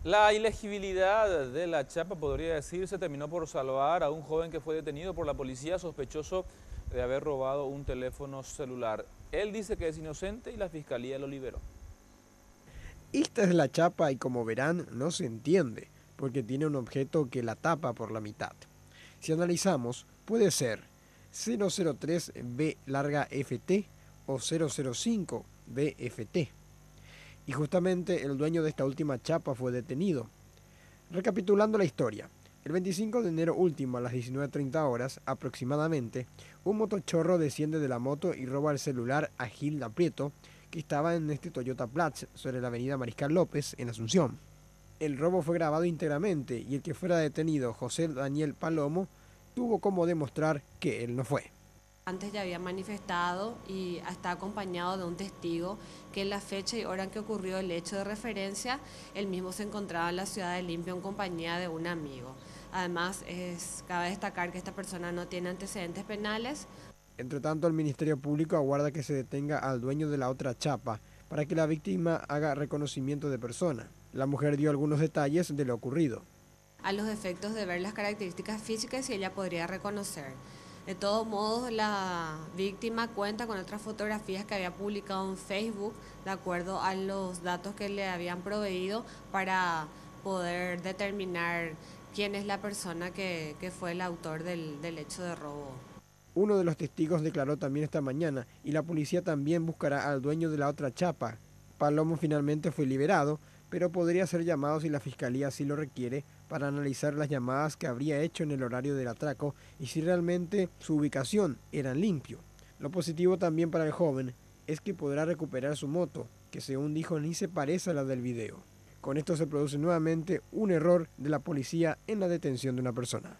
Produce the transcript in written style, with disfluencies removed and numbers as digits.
La ilegibilidad de la chapa, podría decirse, terminó por salvar a un joven que fue detenido por la policía sospechoso de haber robado un teléfono celular. Él dice que es inocente y la fiscalía lo liberó. Esta es la chapa y como verán no se entiende, porque tiene un objeto que la tapa por la mitad. Si analizamos, puede ser 003 B larga FT o 005 BFT. Y justamente el dueño de esta última chapa fue detenido. Recapitulando la historia, el 25 de enero último a las 19:30 horas aproximadamente, un motochorro desciende de la moto y roba el celular a Gilda Prieto, que estaba en este Toyota Platz sobre la avenida Mariscal López en Asunción. El robo fue grabado íntegramente y el que fuera detenido, José Daniel Palomo, tuvo como demostrar que él no fue. Antes ya había manifestado y está acompañado de un testigo que en la fecha y hora en que ocurrió el hecho de referencia, él mismo se encontraba en la ciudad de Limpio en compañía de un amigo. Además, cabe destacar que esta persona no tiene antecedentes penales. Entre tanto, el Ministerio Público aguarda que se detenga al dueño de la otra chapa para que la víctima haga reconocimiento de persona. La mujer dio algunos detalles de lo ocurrido. A los efectos de ver las características físicas y ella podría reconocer. De todos modos, la víctima cuenta con otras fotografías que había publicado en Facebook, de acuerdo a los datos que le habían proveído para poder determinar quién es la persona que fue el autor del hecho de robo. Uno de los testigos declaró también esta mañana y la policía también buscará al dueño de la otra chapa. Palomo finalmente fue liberado, pero podría ser llamado si la fiscalía así lo requiere para analizar las llamadas que habría hecho en el horario del atraco y si realmente su ubicación era limpio. Lo positivo también para el joven es que podrá recuperar su moto, que según dijo ni se parece a la del video. Con esto se produce nuevamente un error de la policía en la detención de una persona.